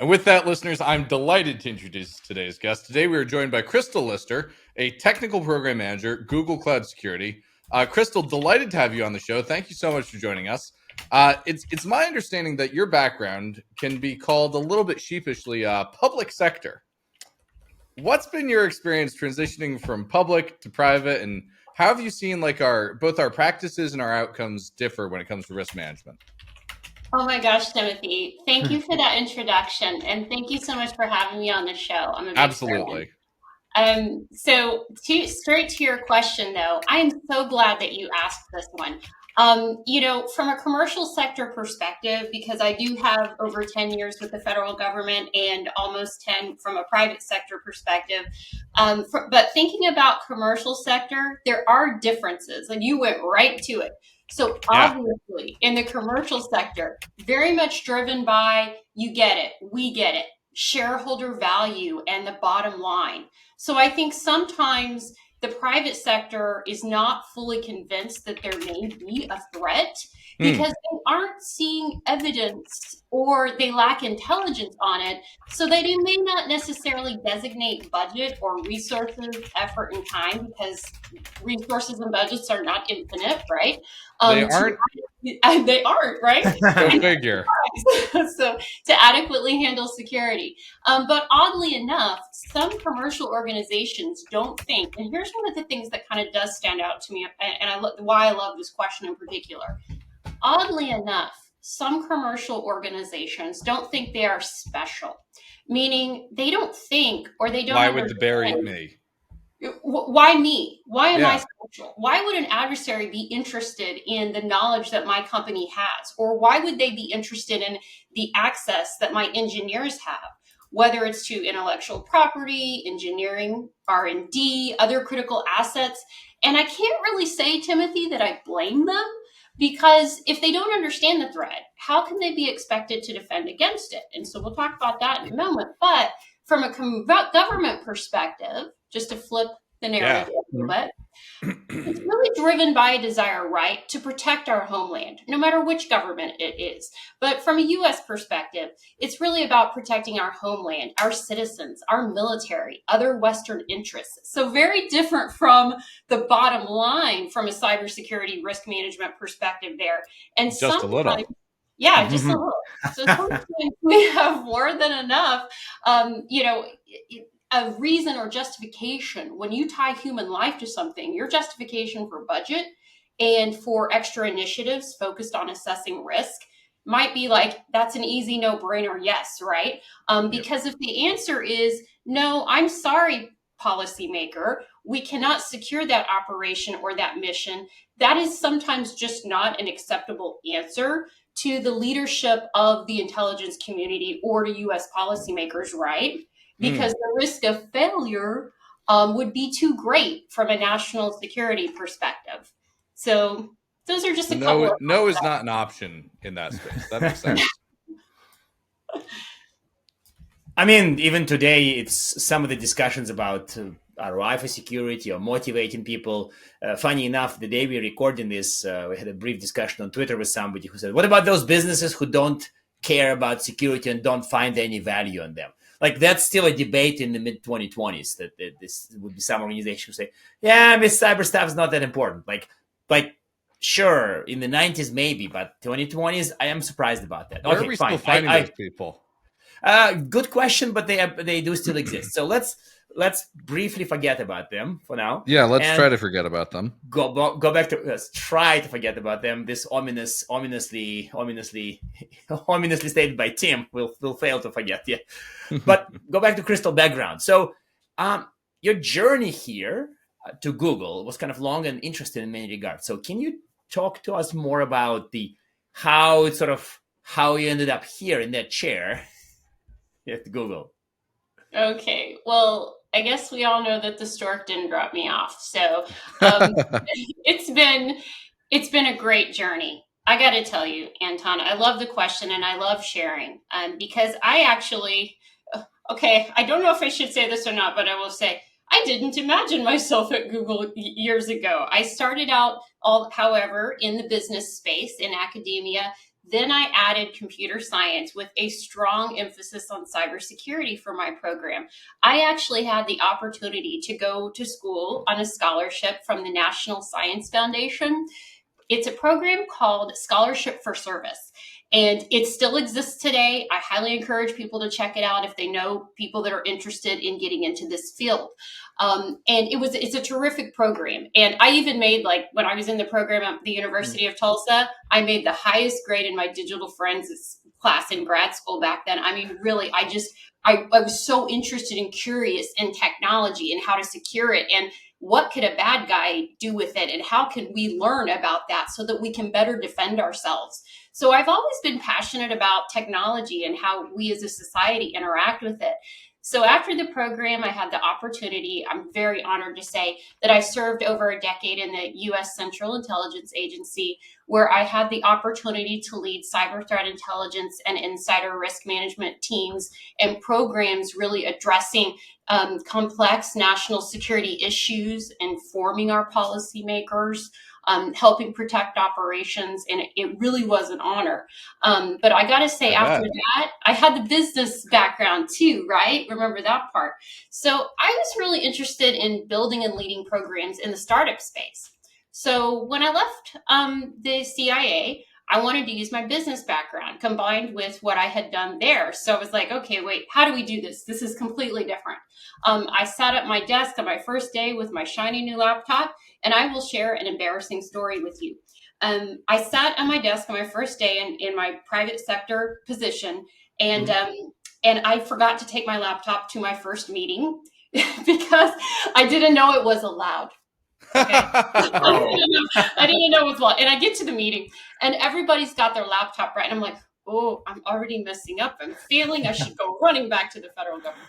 And with that, listeners, I'm delighted to introduce today's guest. Today, we are joined by Crystal Lister, a technical program manager, Google Cloud Security. Crystal, delighted to have you on the show. Thank you so much for joining us. It's my understanding that your background can be called a little bit sheepishly public sector. What's been your experience transitioning from public to private, and how have you seen both our practices and our outcomes differ when it comes to risk management? Oh my gosh, Timothy, thank you for that introduction, and thank you so much for having me on the show. I'm a big Absolutely. fan. Straight to your question, though, I am so glad that you asked this one. From a commercial sector perspective, because I do have over 10 years with the federal government and almost 10 from a private sector perspective. But thinking about commercial sector, there are differences, and you went right to it. So obviously, in the commercial sector, very much driven by you get it, we get it, shareholder value and the bottom line. So I think sometimes the private sector is not fully convinced that there may be a threat because they aren't seeing evidence or they lack intelligence on it. So they may not necessarily designate budget or resources, effort, and time, because resources and budgets are not infinite, right? They aren't. They aren't, right? Go figure. So to adequately handle security. But oddly enough, some commercial organizations don't think, and here's one of the things that kind of does stand out to me, and why I love this question in particular. Oddly enough, some commercial organizations don't think they are special, meaning they don't think, or they don't. Why would the bear eat me? Why me? Why am I special? Why would an adversary be interested in the knowledge that my company has? Or why would they be interested in the access that my engineers have, whether it's to intellectual property, engineering, R&D, other critical assets? And I can't really say, Timothy, that I blame them, because if they don't understand the threat, how can they be expected to defend against it? And so we'll talk about that in a moment. But from a government perspective, just to flip the narrative a little bit, it's really driven by a desire, right, to protect our homeland, no matter which government it is. But from a U.S. perspective, it's really about protecting our homeland, our citizens, our military, other Western interests. So very different from the bottom line from a cybersecurity risk management perspective there. And just a little. Yeah, just a little. So sometimes we have more than enough, a reason or justification. When you tie human life to something, your justification for budget and for extra initiatives focused on assessing risk might be like, that's an easy no-brainer yes, right? Because if the answer is, no, I'm sorry, policymaker, we cannot secure that operation or that mission, that is sometimes just not an acceptable answer to the leadership of the intelligence community or to U.S. policymakers, right? Because the risk of failure would be too great from a national security perspective. So those are just a couple of no is not an option in that space. That makes sense. I mean, even today, it's some of the discussions about ROI for security or motivating people. Funny enough, the day we're recording this, we had a brief discussion on Twitter with somebody who said, what about those businesses who don't care about security and don't find any value in them? Like, that's still a debate in the mid-2020s that this would be some organization who say, yeah, cyber stuff is not that important. Like, sure, in the 90s maybe, but 2020s, I am surprised about that. Where are we still finding those people? Good question, but they do still exist. So let's briefly forget about them for now. Yeah, let's try to forget about them. Go back to let's try to forget about them. This ominously stated by Tim. We'll fail to forget. Yeah, but go back to Crystal background. So, your journey here to Google was kind of long and interesting in many regards. So, can you talk to us more about how you ended up here in that chair at Google? Okay, well, I guess we all know that the stork didn't drop me off. So it's been a great journey. I got to tell you, Anton, I love the question and I love sharing because I actually, I don't know if I should say this or not, but I will say I didn't imagine myself at Google years ago. I started out, however, in the business space, in academia, Then I added computer science with a strong emphasis on cybersecurity for my program. I actually had the opportunity to go to school on a scholarship from the National Science Foundation. It's a program called Scholarship for Service, and it still exists today. I highly encourage people to check it out if they know people that are interested in getting into this field. And it's a terrific program. And I even made, like, when I was in the program at the University of Tulsa, I made the highest grade in my digital forensics class in grad school back then. I mean, really, I was so interested and curious in technology and how to secure it, and what could a bad guy do with it, and how can we learn about that so that we can better defend ourselves. So I've always been passionate about technology and how we as a society interact with it. So after the program, I had the opportunity, I'm very honored to say, that I served over a decade in the U.S. Central Intelligence Agency, where I had the opportunity to lead cyber threat intelligence and insider risk management teams and programs really addressing complex national security issues, informing our policymakers, helping protect operations, and it really was an honor. But I got to say, after that, I had the business background too, right? Remember that part. So I was really interested in building and leading programs in the startup space. So when I left the CIA, I wanted to use my business background combined with what I had done there. So I was like, okay, wait, how do we do this? This is completely different. I sat at my desk on my first day with my shiny new laptop, and I will share an embarrassing story with you. I sat at my desk on my first day in my private sector position, and I forgot to take my laptop to my first meeting because I didn't know it was allowed. Okay. I didn't know it was allowed. And I get to the meeting, and everybody's got their laptop right. And I'm like, oh, I'm already messing up. I'm failing. I should go running back to the federal government.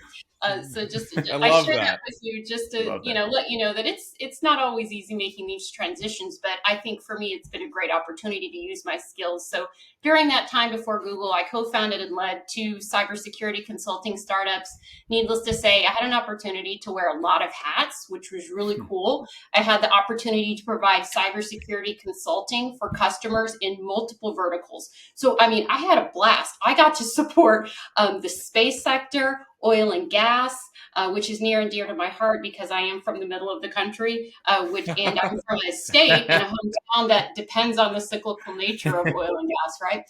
So I share that with you just to let you know that it's not always easy making these transitions, but I think for me it's been a great opportunity to use my skills. So during that time before Google, I co-founded and led 2 cybersecurity consulting startups. Needless to say, I had an opportunity to wear a lot of hats, which was really cool. I had the opportunity to provide cybersecurity consulting for customers in multiple verticals. So I mean, I had a blast. I got to support the space sector, oil and gas, which is near and dear to my heart because I am from the middle of the country, and I'm from a state and a hometown that depends on the cyclical nature of oil and gas, right?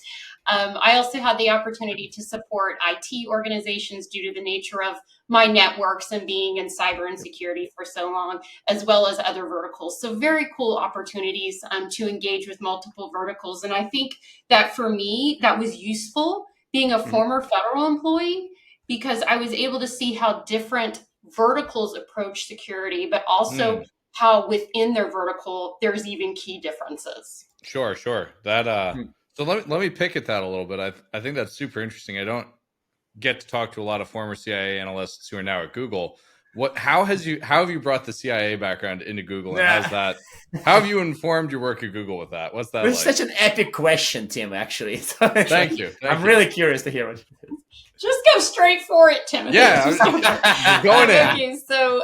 I also had the opportunity to support IT organizations due to the nature of my networks and being in cyber and security for so long, as well as other verticals. So very cool opportunities to engage with multiple verticals. And I think that for me, that was useful being a former federal employee, because I was able to see how different verticals approach security, but also how within their vertical, there's even key differences. Sure. That so let me pick at that a little bit. I think that's super interesting. I don't get to talk to a lot of former CIA analysts who are now at Google. How have you brought the CIA background into Google, and how have you informed your work at Google with that? What's that It's such an epic question, Tim, actually. Thank you. I'm really curious to hear what Just go straight for it, Timothy. Yeah, going in. Okay, so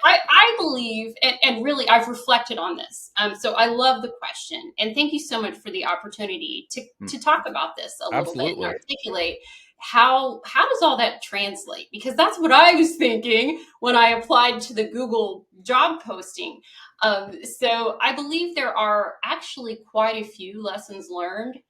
I believe, and really I've reflected on this. So I love the question, and thank you so much for the opportunity to talk about this a little bit and articulate how does all that translate? Because that's what I was thinking when I applied to the Google job posting. So I believe there are actually quite a few lessons learned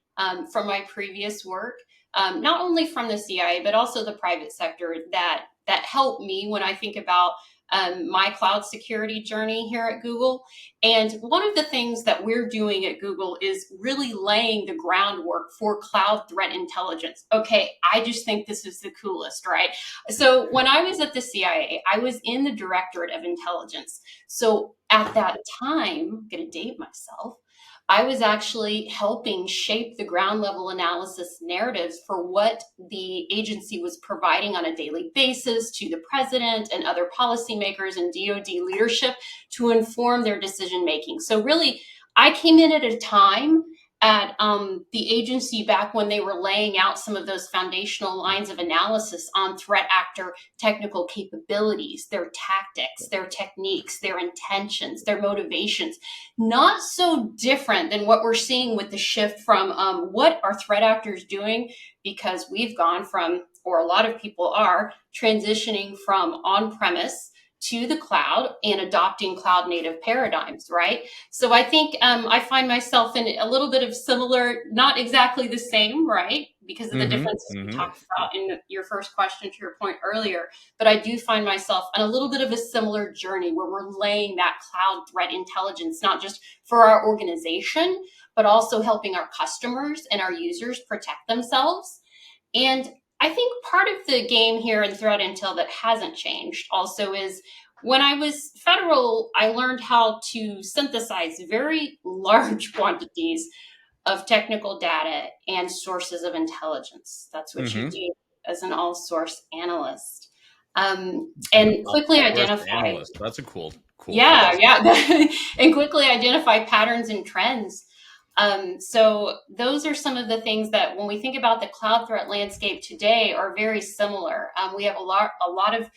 from my previous work. Not only from the CIA, but also the private sector that helped me when I think about my cloud security journey here at Google. And one of the things that we're doing at Google is really laying the groundwork for cloud threat intelligence. Okay, I just think this is the coolest, right? So when I was at the CIA, I was in the Directorate of Intelligence. So at that time, I'm going to date myself, I was actually helping shape the ground level analysis narratives for what the agency was providing on a daily basis to the president and other policymakers and DoD leadership to inform their decision making. So really, I came in at a time at the agency back when they were laying out some of those foundational lines of analysis on threat actor technical capabilities, their tactics, their techniques, their intentions, their motivations. Not so different than what we're seeing with the shift from what are threat actors doing, because we've gone from, or a lot of people are, transitioning from on-premise to the cloud and adopting cloud native paradigms, right? So I think I find myself in a little bit of similar, not exactly the same, right? Because of the differences we talked about in your first question, to your point earlier. But I do find myself on a little bit of a similar journey where we're laying that cloud threat intelligence, not just for our organization, but also helping our customers and our users protect themselves. And I think part of the game here in threat intel that hasn't changed also is when I was federal, I learned how to synthesize very large quantities of technical data and sources of intelligence. That's what you do as an all source analyst. And quickly identify analyst. That's a cool. Yeah. And quickly identify patterns and trends. So those are some of the things that when we think about the cloud threat landscape today are very similar. We have a lot of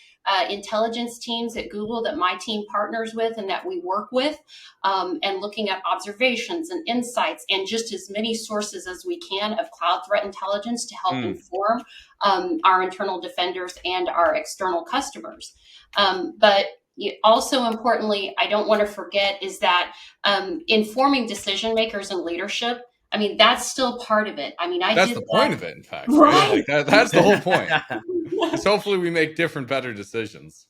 intelligence teams at Google that my team partners with and that we work with, and looking at observations and insights and just as many sources as we can of cloud threat intelligence to help inform our internal defenders and our external customers. But also importantly, I don't want to forget is that informing decision makers and leadership. I mean, that's still part of it. I mean, that's the point of it, in fact, right? Like that's the whole point. Because hopefully we make different, better decisions.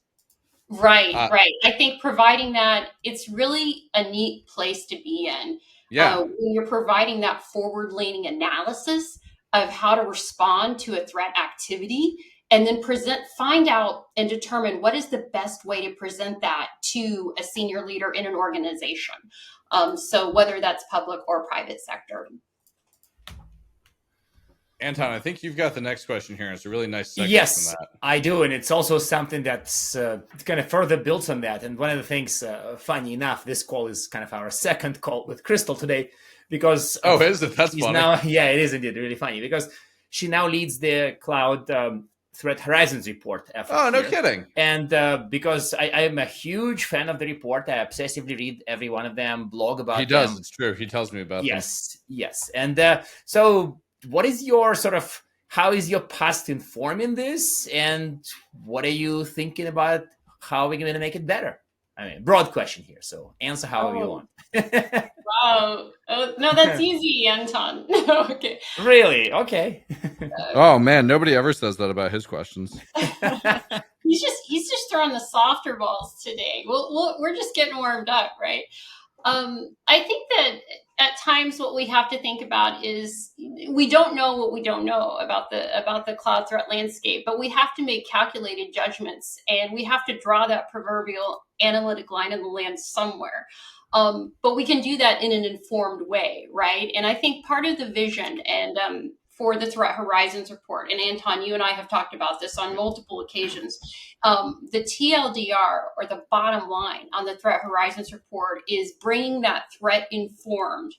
Right. I think providing that, it's really a neat place to be in. When you're providing that forward-leaning analysis of how to respond to a threat activity, and then find out and determine what is the best way to present that to a senior leader in an organization. So whether that's public or private sector. Anton, I think you've got the next question here. It's a really nice segue yes, from that. I do. And it's also something that's kind of further builds on that. And one of the things, funny enough, this call is kind of our second call with Crystal today because... Oh, is it? That's funny. Now, yeah, it is indeed really funny because she now leads the cloud Threat Horizons report effort. Oh, no kidding. And because I am a huge fan of the report, I obsessively read every one of them, blog about them. He does, it's true. He tells me about them. Yes. And so what is your how is your past informing this? And what are you thinking about how we're going to make it better? I mean, broad question here, so answer however you want. Wow. Oh, no, that's easy, Anton. Okay. Really? Okay. Oh man, nobody ever says that about his questions. He's just throwing the softer balls today. We're just getting warmed up, right? I think that at times what we have to think about is we don't know what we don't know about the cloud threat landscape, but we have to make calculated judgments and we have to draw that proverbial analytic line in the land somewhere. But we can do that in an informed way, right? And I think part of the vision and for the Threat Horizons report, and Anton, you and I have talked about this on multiple occasions, the TLDR, or the bottom line on the Threat Horizons report, is bringing that threat-informed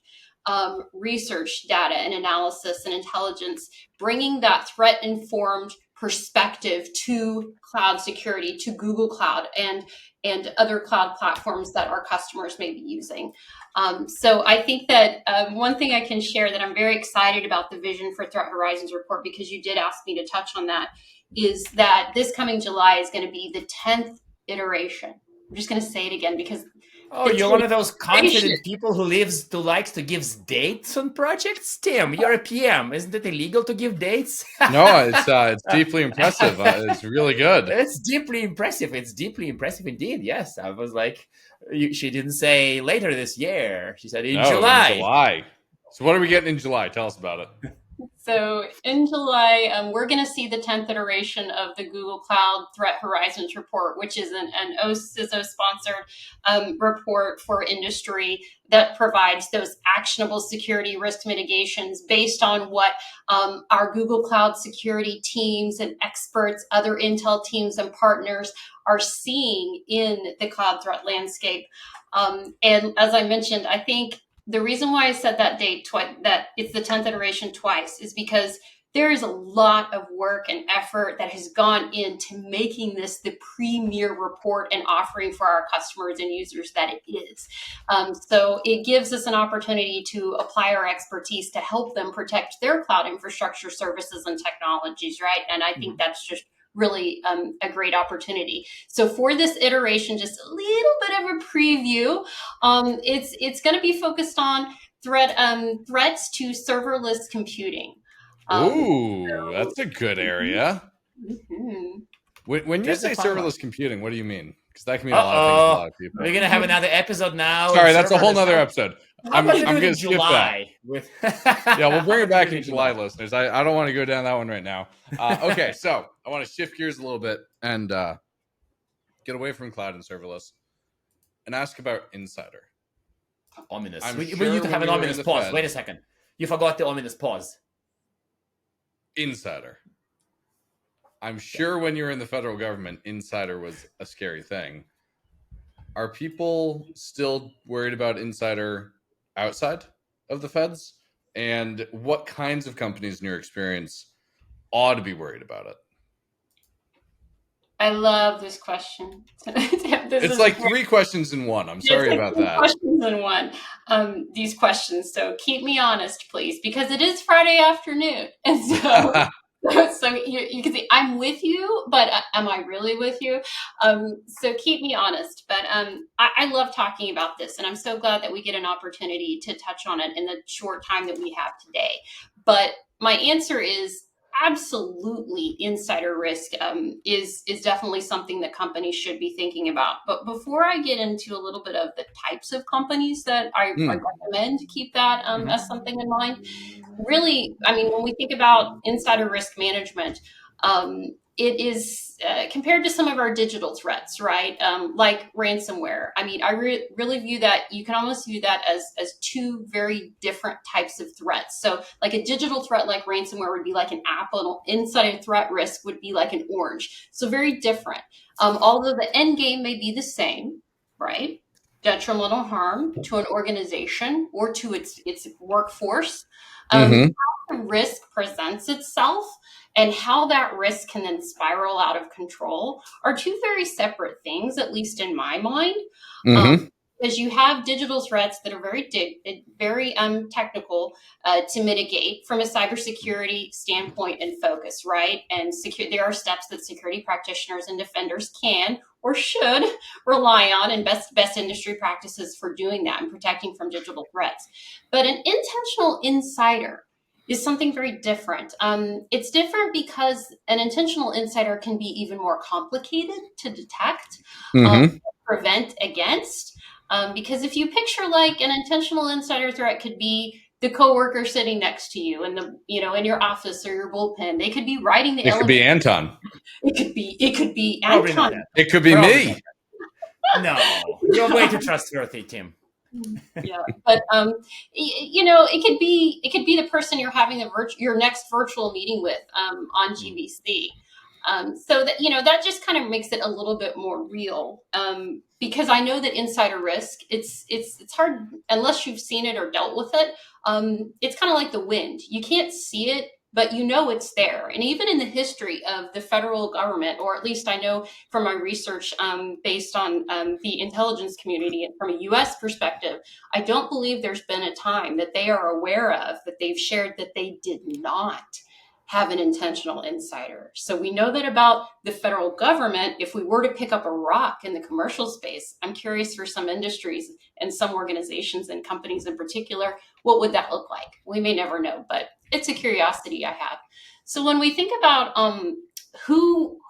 research, data, and analysis and intelligence, bringing that threat-informed perspective to cloud security, to Google Cloud and other cloud platforms that our customers may be using. So I think that one thing I can share that I'm very excited about the vision for Threat Horizons report, because you did ask me to touch on that, is that this coming July is going to be the 10th iteration. I'm just going to say it again because... Oh, you're one of those confident people who likes to give dates on projects? Tim, you're a PM. Isn't it illegal to give dates? No, it's deeply impressive. It's really good. It's deeply impressive. It's deeply impressive indeed. Yes. I was like, she didn't say later this year. She said in July. In July. So what are we getting in July? Tell us about it. So in July, we're going to see the 10th iteration of the Google Cloud Threat Horizons report, which is an OCISO-sponsored report for industry that provides those actionable security risk mitigations based on what our Google Cloud security teams and experts, other Intel teams and partners are seeing in the cloud threat landscape. And as I mentioned, I think The reason why I said that date twice, that it's the 10th iteration twice, is because there is a lot of work and effort that has gone into making this the premier report and offering for our customers and users that it is. So it gives us an opportunity to apply our expertise to help them protect their cloud infrastructure services and technologies, right? And I think that's just really a great opportunity. So for this iteration, just a little bit of a preview. It's going to be focused on threats to serverless computing. Ooh, that's a good area. Mm-hmm. When you That's say a fun one. serverless computing, what do you mean? Because that can mean a lot of things to a lot of people. We're gonna have another episode now. Sorry, that's a whole nother episode. I'm I'm going going to to skip that. with Yeah, we'll bring it back in July, listeners. I don't want to go down that one right now. Okay, so I want to shift gears a little bit and get away from cloud and serverless and ask about Insider. Ominous. I'm We sure need to have when an you were in ominous the pause. Fed- Wait a second. You forgot the ominous pause. Insider. I'm sure when you were in the federal government, Insider was a scary thing. Are people still worried about Insider outside of the feds? And what kinds of companies, in your experience, ought to be worried about it? I love this question. It's like three questions in one. I'm sorry about that. Questions in one. These questions. So keep me honest, please, because it is Friday afternoon, and so so you can see I'm with you, but am I really with you? So keep me honest. But I love talking about this, and I'm so glad that we get an opportunity to touch on it in the short time that we have today. But my answer is absolutely insider risk is definitely something that companies should be thinking about. But before I get into a little bit of the types of companies that I recommend to keep that as something in mind, really, I mean, when we think about insider risk management, it is compared to some of our digital threats, right? Like ransomware. I mean, I really view that, you can almost view that as two very different types of threats. So like a digital threat like ransomware would be like an apple, and insider threat risk would be like an orange. So very different. Although the end game may be the same, right? Detrimental harm to an organization or to its workforce. How the risk presents itself and how that risk can then spiral out of control are two very separate things, at least in my mind. Because you have digital threats that are very technical to mitigate from a cybersecurity standpoint and focus, right? And there are steps that security practitioners and defenders can or should rely on, and best industry practices for doing that and protecting from digital threats. But an intentional insider is something very different. It's different because an intentional insider can be even more complicated to detect, prevent against. Because if you picture like an intentional insider threat could be the coworker sitting next to you in in your office or your bullpen. They could be riding the elevator. It could be Anton. It could be Anton. It could be me. No, you're way too trustworthy, Tim. Yeah, but it could be the person you're having your next virtual meeting with on GVC. So that that just kind of makes it a little bit more real, because I know that insider risk, it's hard unless you've seen it or dealt with it. It's kind of like the wind. You can't see it, but it's there. And even in the history of the federal government, or at least I know from my research based on the intelligence community and from a U.S. perspective, I don't believe there's been a time that they are aware of that they've shared that they did not have an intentional insider. So we know that about the federal government. If we were to pick up a rock in the commercial space, I'm curious for some industries and some organizations and companies in particular, what would that look like? We may never know, but it's a curiosity I have. So when we think about who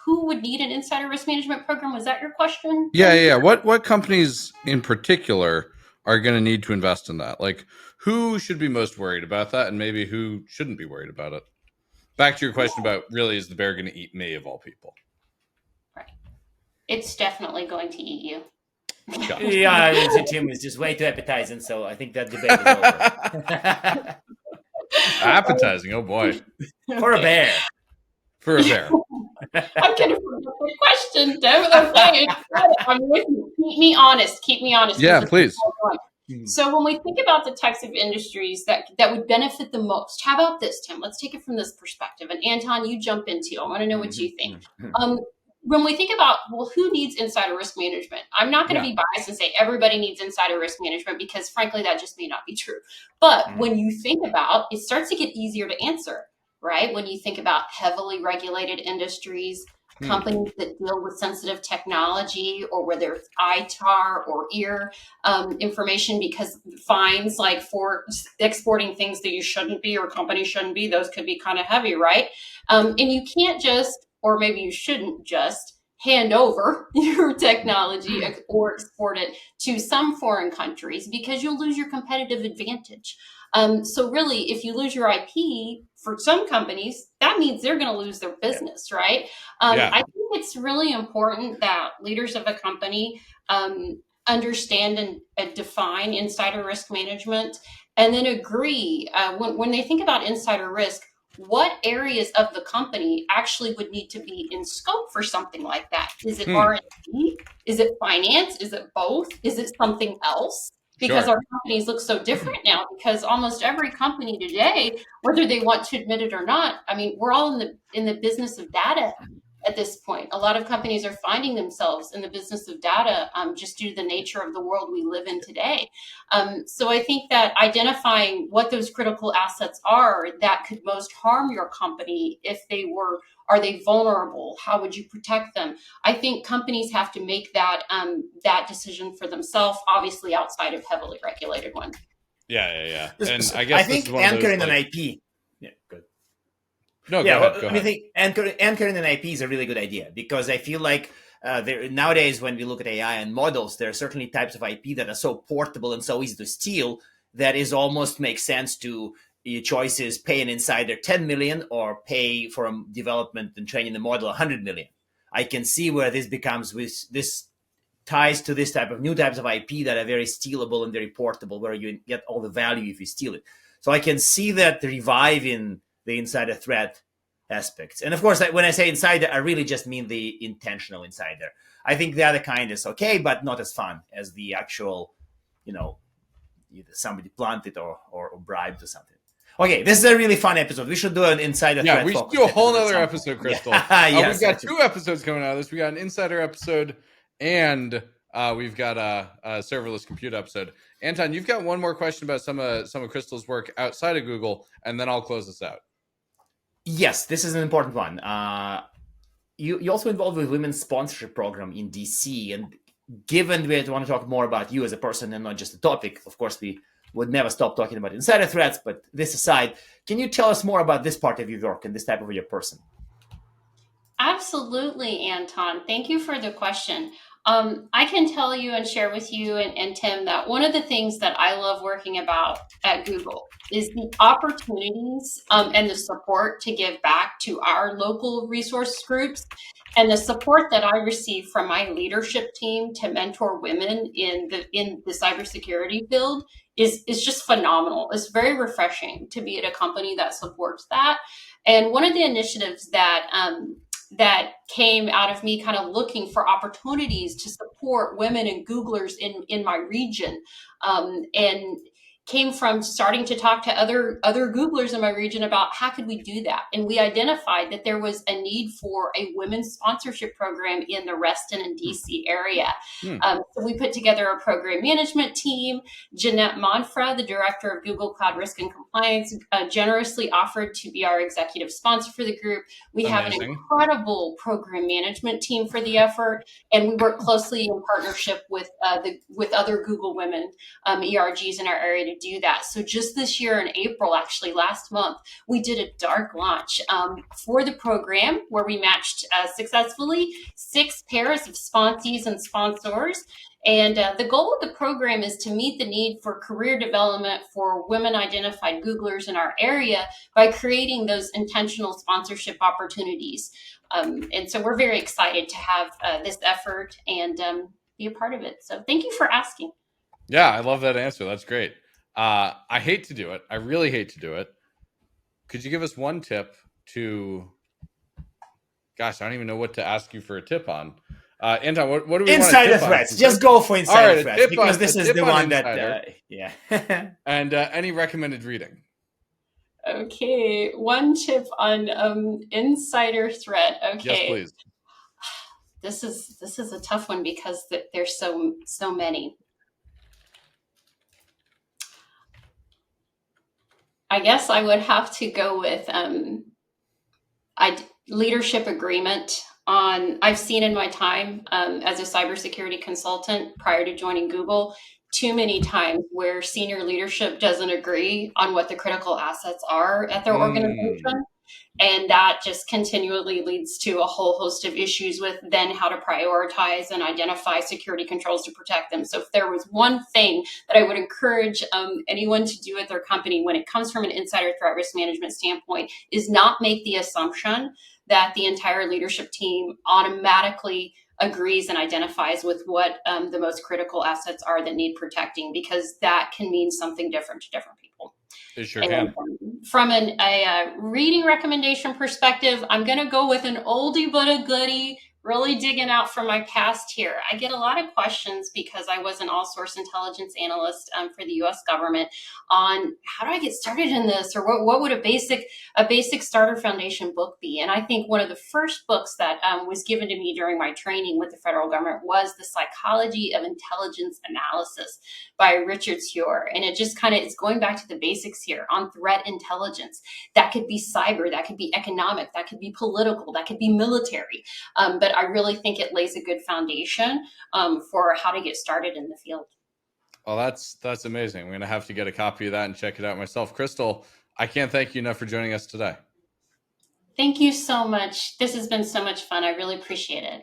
would need an insider risk management program, was that your question? Yeah. What companies in particular are going to need to invest in that? Like, who should be most worried about that, and maybe who shouldn't be worried about it? Back to your question about, really, is the bear going to eat me of all people? Right. It's definitely going to eat you. Yeah, Tim is just way too appetizing, so I think that debate is over. Appetizing, oh boy. For a bear. For a bear. I'm going to forget the question. I'm with you. Keep me honest. Yeah, please. So when we think about the types of industries that would benefit the most, how about this, Tim? Let's take it from this perspective. And Anton, you jump in too. I want to know what you think. Um, when we think about, well, who needs insider risk management? I'm not going to be biased and say everybody needs insider risk management because frankly, that just may not be true. But when you think about, it starts to get easier to answer, right? When you think about heavily regulated industries, companies that deal with sensitive technology, or where there's ITAR or ear information because fines like for exporting things that you shouldn't be or companies shouldn't be, those could be kind of heavy, right? And you can't just, or maybe you shouldn't just hand over your technology or export it to some foreign countries because you'll lose your competitive advantage. So really, if you lose your IP for some companies, that means they're going to lose their business, right? I think it's really important that leaders of a company understand and define insider risk management, and then agree when they think about insider risk, what areas of the company actually would need to be in scope for something like that. Is it R&D? Is it finance? Is it both? Is it something else? Because our companies look so different now, because almost every company today, whether they want to admit it or not, I mean, we're all in the business of data at this point. A lot of companies are finding themselves in the business of data just due to the nature of the world we live in today. So I think that identifying what those critical assets are that could most harm your company, if they were, are they vulnerable? How would you protect them? I think companies have to make that that decision for themselves, obviously outside of heavily regulated ones. Yeah. And I guess think this is one anchoring of those, an IP. Yeah, good. No, go ahead. I think anchoring an IP is a really good idea, because I feel like nowadays when we look at AI and models, there are certainly types of IP that are so portable and so easy to steal that is almost makes sense to your choices: pay an insider 10 million or pay for a development and training the model 100 million. I can see where this becomes with this ties to this type of new types of IP that are very stealable and very portable, where you get all the value if you steal it. So I can see that reviving the insider threat aspects. And of course, when I say insider, I really just mean the intentional insider. I think the other kind is okay, but not as fun as the actual, either somebody planted or bribed or something. Okay, this is a really fun episode. We should do an insider threat. Yeah, we should do a whole other episode, Crystal. Yes, we've got 2 episodes coming out of this. We got an insider episode, and we've got a serverless compute episode. Anton, you've got one more question about some of Crystal's work outside of Google, and then I'll close this out. Yes, this is an important one. You also involved with women's sponsorship program in DC, and given we want to talk more about you as a person and not just a topic, of course, we would never stop talking about insider threats. But this aside, can you tell us more about this part of your work and this type of your person? Absolutely, Anton. Thank you for the question. I can tell you and share with you and Tim that one of the things that I love working about at Google is the opportunities and the support to give back to our local resource groups, and the support that I receive from my leadership team to mentor women in the cybersecurity field is just phenomenal. It's very refreshing to be at a company that supports that. And one of the initiatives that came out of me kind of looking for opportunities to support women and Googlers in my region, and came from starting to talk to other Googlers in my region about how could we do that. And we identified that there was a need for a women's sponsorship program in the Reston and DC area. So we put together a program management team. Jeanette Monfra, the director of Google Cloud Risk and Compliance, generously offered to be our executive sponsor for the group. We have an incredible program management team for the effort, and we work closely in partnership with other Google women ERGs in our area to do that. So just this year in April, actually last month, we did a dark launch for the program where we matched successfully 6 pairs of sponsees and sponsors. And the goal of the program is to meet the need for career development for women identified Googlers in our area by creating those intentional sponsorship opportunities. And so we're very excited to have this effort and be a part of it. So thank you for asking. Yeah, I love that answer. That's great. I hate to do it. I really hate to do it. Could you give us one tip to, gosh, I don't even know what to ask you for a tip on. Anton, what do we Insider want to tip threats. on? Just go for insider right, threats because this is the one Insider. that, yeah. And any recommended reading? Okay, one tip on insider threat. Okay, Yes, please. This is a tough one because there's so many. I guess I would have to go with leadership agreement on. I've seen in my time as a cybersecurity consultant prior to joining Google too many times where senior leadership doesn't agree on what the critical assets are at their organization. And that just continually leads to a whole host of issues with then how to prioritize and identify security controls to protect them. So if there was one thing that I would encourage anyone to do at their company when it comes from an insider threat risk management standpoint is not make the assumption that the entire leadership team automatically agrees and identifies with what the most critical assets are that need protecting, because that can mean something different to different people. It sure can. From a reading recommendation perspective, I'm going to go with an oldie but a goodie, really digging out from my past here. I get a lot of questions because I was an all-source intelligence analyst for the U.S. government on how do I get started in this, or what would a basic starter foundation book be? And I think one of the first books that was given to me during my training with the federal government was The Psychology of Intelligence Analysis by Richard Seur. And it just kind of is going back to the basics here on threat intelligence. That could be cyber, that could be economic, that could be political, that could be military. But I really think it lays a good foundation for how to get started in the field. Well, that's amazing. I'm going to have to get a copy of that and check it out myself. Crystal, I can't thank you enough for joining us today. Thank you so much. This has been so much fun. I really appreciate it.